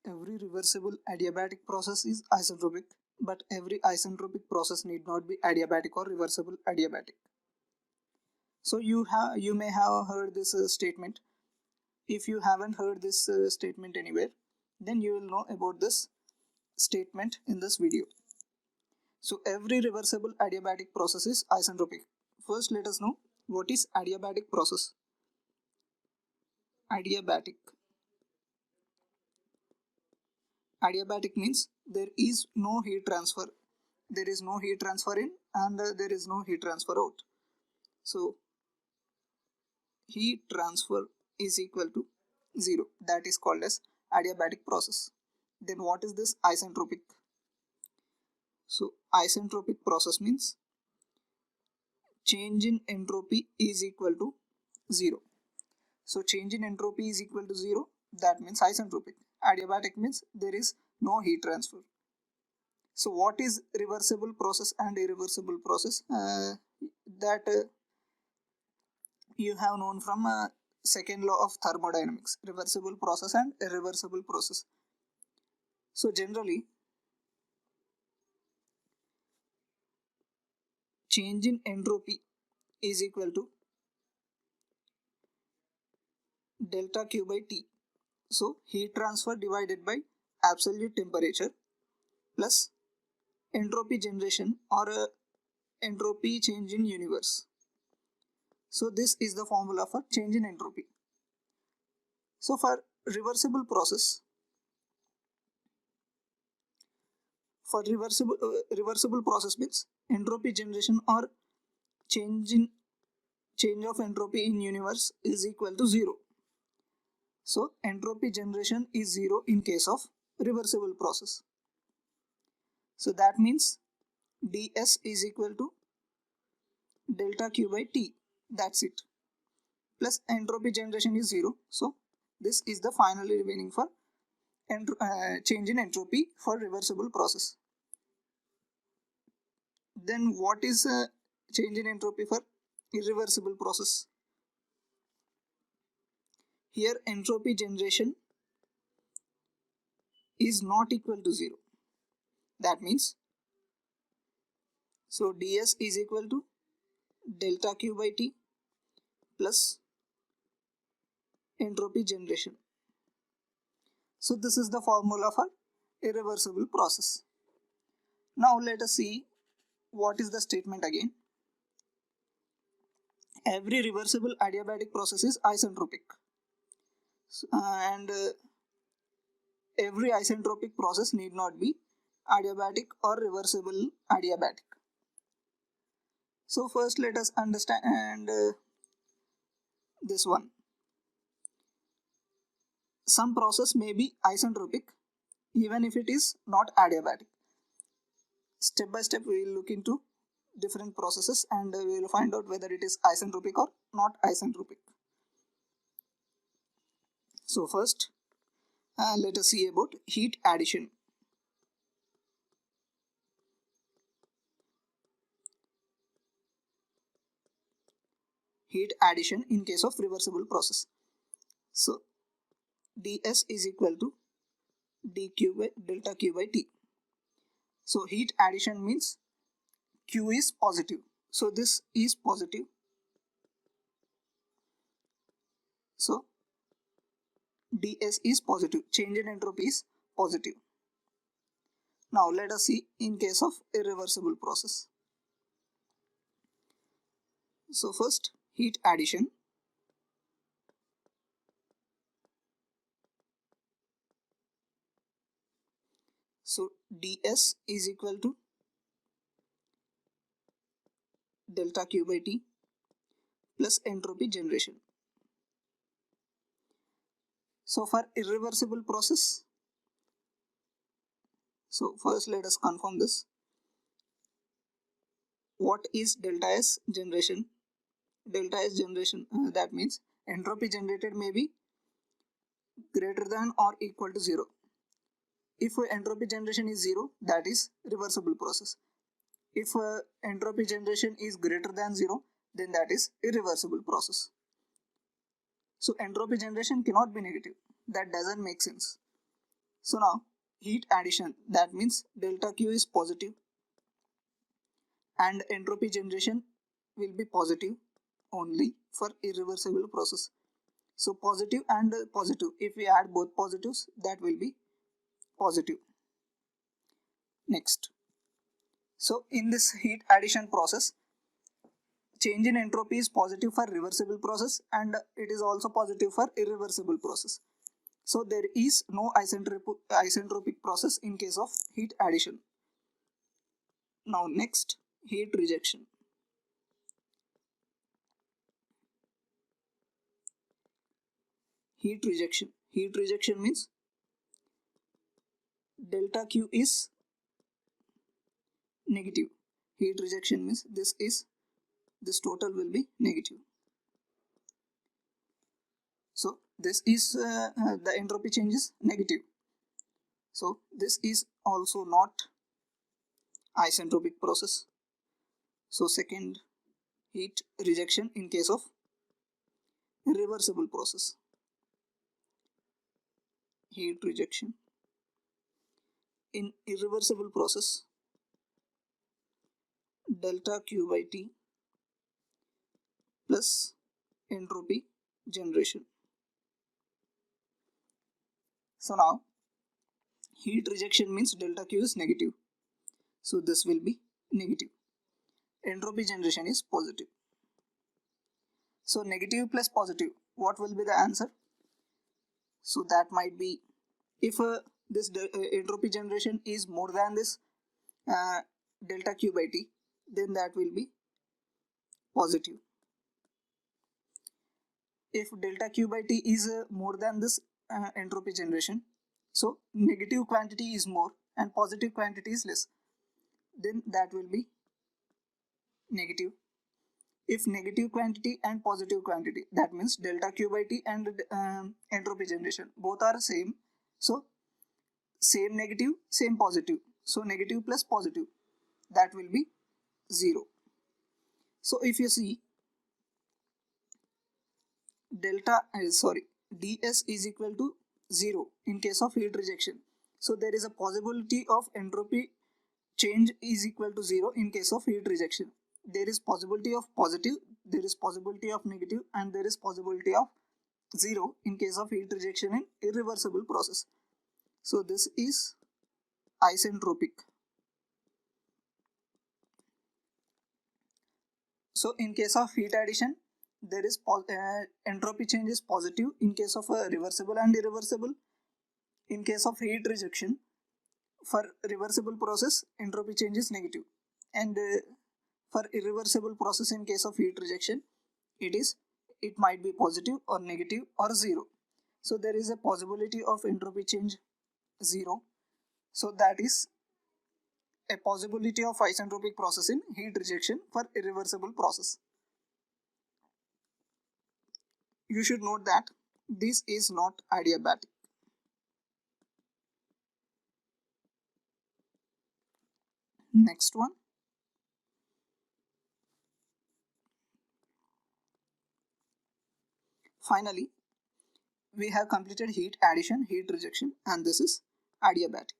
Every reversible adiabatic process is isentropic, but every isentropic process need not be adiabatic or reversible adiabatic. So you may have heard this statement. If you haven't heard this statement anywhere, then you will know about this statement in this video. So every reversible adiabatic process is isentropic. First, let us know what is adiabatic process. Adiabatic. Adiabatic means there is no heat transfer. There is no heat transfer in and there is no heat transfer out. So heat transfer is equal to 0. That is called as adiabatic process. Then what is this isentropic? So isentropic process means change in entropy is equal to 0. So change in entropy is equal to 0. That means isentropic. Adiabatic means there is no heat transfer. So what is reversible process and irreversible process? You have known from second law of thermodynamics, reversible process and irreversible process. So generally, change in entropy is equal to delta Q by T. So heat transfer divided by absolute temperature plus entropy generation or entropy change in universe. So this is the formula for change in entropy. So for reversible process, reversible process means entropy generation or change of entropy in universe is equal to 0. So entropy generation is 0 in case of reversible process. So that means ds is equal to delta Q by T. That's it. Plus entropy generation is 0. So this is the finally remaining for change in entropy for reversible process. Then what is change in entropy for irreversible process? Here entropy generation is not equal to 0. That means, so ds is equal to delta Q by T plus entropy generation. So this is the formula for irreversible process. Now let us see what is the statement again. Every reversible adiabatic process is isentropic. And every isentropic process need not be adiabatic or reversible adiabatic. So first let us understand this one. Some process may be isentropic even if it is not adiabatic. Step by step we will look into different processes and we will find out whether it is isentropic or not isentropic. So first let us see about heat addition. Heat addition in case of reversible process. So ds is equal to dq by delta Q by T. So heat addition means Q is positive. So this is positive. So ds is positive. Change in entropy is positive. Now let us see in case of irreversible process. So first heat addition. So ds is equal to delta Q by T plus entropy generation. So for irreversible process, so first let us confirm this. What is delta S generation? Delta S generation, that means entropy generated may be greater than or equal to 0. If entropy generation is 0, that is reversible process. If entropy generation is greater than 0, then that is irreversible process. So entropy generation cannot be negative. That doesn't make sense. So now heat addition, that means delta Q is positive and entropy generation will be positive only for irreversible process. So positive and positive, if we add both positives, that will be positive. Next, so in this heat addition process, change in entropy is positive for reversible process and it is also positive for irreversible process. So there is no isentropic process in case of heat addition. Now next, heat rejection. Heat rejection. Heat rejection means delta Q is negative. Heat rejection means this total will be negative. So this is the entropy change is negative. So this is also not isentropic process. So second, heat rejection in case of irreversible process. Heat rejection in irreversible process, delta Q by T plus entropy generation. So now heat rejection means delta Q is negative, so this will be negative. Entropy generation is positive. So negative plus positive, what will be the answer? So that might be, if this entropy generation is more than this delta Q by T, then that will be positive. If delta Q by T is more than this entropy generation, so negative quantity is more and positive quantity is less, then that will be negative. If negative quantity and positive quantity, that means delta Q by T and entropy generation both are same, so same negative, same positive, so negative plus positive, that will be 0. So if you see ds is equal to 0 in case of heat rejection, so there is a possibility of entropy change is equal to 0 in case of heat rejection. There is possibility of positive, there is possibility of negative, and there is possibility of 0 in case of heat rejection in irreversible process. So this is isentropic. So in case of heat addition, there is entropy change is positive in case of reversible and irreversible. In case of heat rejection, for reversible process, entropy change is negative, and for irreversible process in case of heat rejection, it might be positive or negative or 0. So there is a possibility of entropy change 0. So that is a possibility of isentropic process in heat rejection for irreversible process. You should note that this is not adiabatic. Next one. Finally, we have completed heat addition, heat rejection, and this is adiabatic.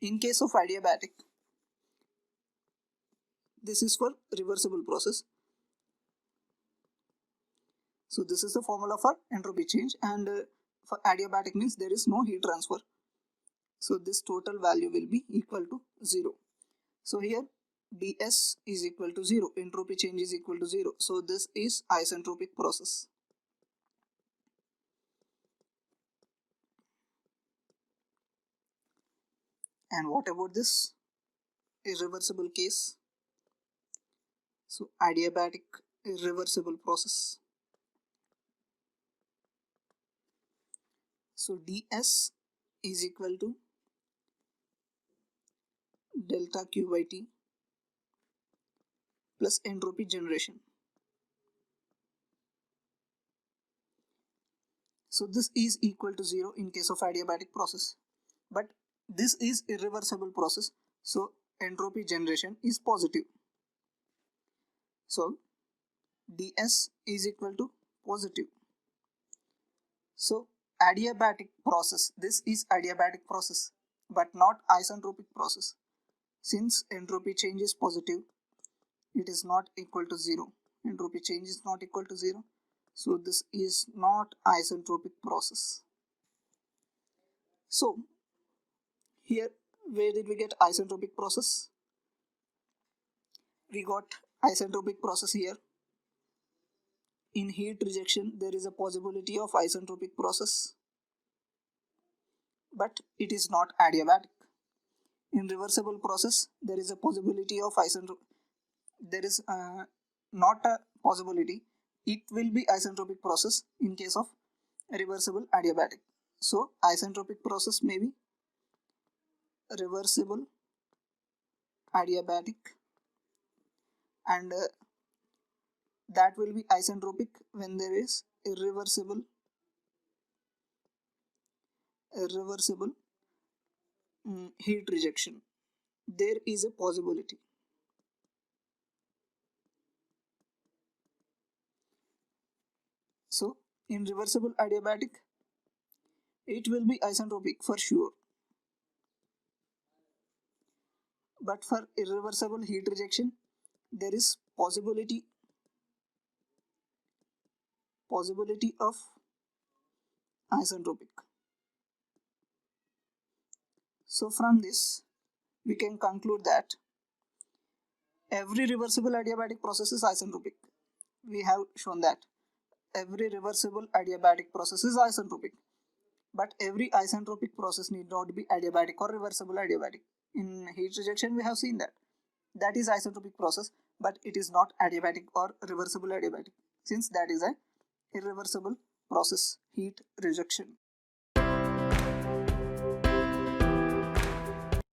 In case of adiabatic, this is for reversible process. So this is the formula for entropy change, and for adiabatic means there is no heat transfer. So this total value will be equal to 0. So here ds is equal to 0, entropy change is equal to 0. So this is isentropic process. And what about this irreversible case? So adiabatic irreversible process. So ds is equal to delta Q by T plus entropy generation. So this is equal to 0 in case of adiabatic process, but this is irreversible process, so entropy generation is positive. So ds is equal to positive. So adiabatic process, this is adiabatic process but not isentropic process. Since entropy change is positive, it is not equal to 0. Entropy change is not equal to 0. So this is not isentropic process. So here, where did we get isentropic process? We got isentropic process here. In heat rejection, there is a possibility of isentropic process, but it is not adiabatic. In reversible process, there is a possibility of isentropic. There is not a possibility. It will be isentropic process in case of reversible adiabatic. So isentropic process may be reversible adiabatic, and that will be isentropic when there is irreversible heat rejection. There is a possibility. So in reversible adiabatic, it will be isentropic for sure. But for irreversible heat rejection, there is possibility of isentropic. So from this, we can conclude that every reversible adiabatic process is isentropic. We have shown that every reversible adiabatic process is isentropic, but every isentropic process need not be adiabatic or reversible adiabatic. In heat rejection, we have seen that is isentropic process, but it is not adiabatic or reversible adiabatic, since that is a irreversible process, heat rejection.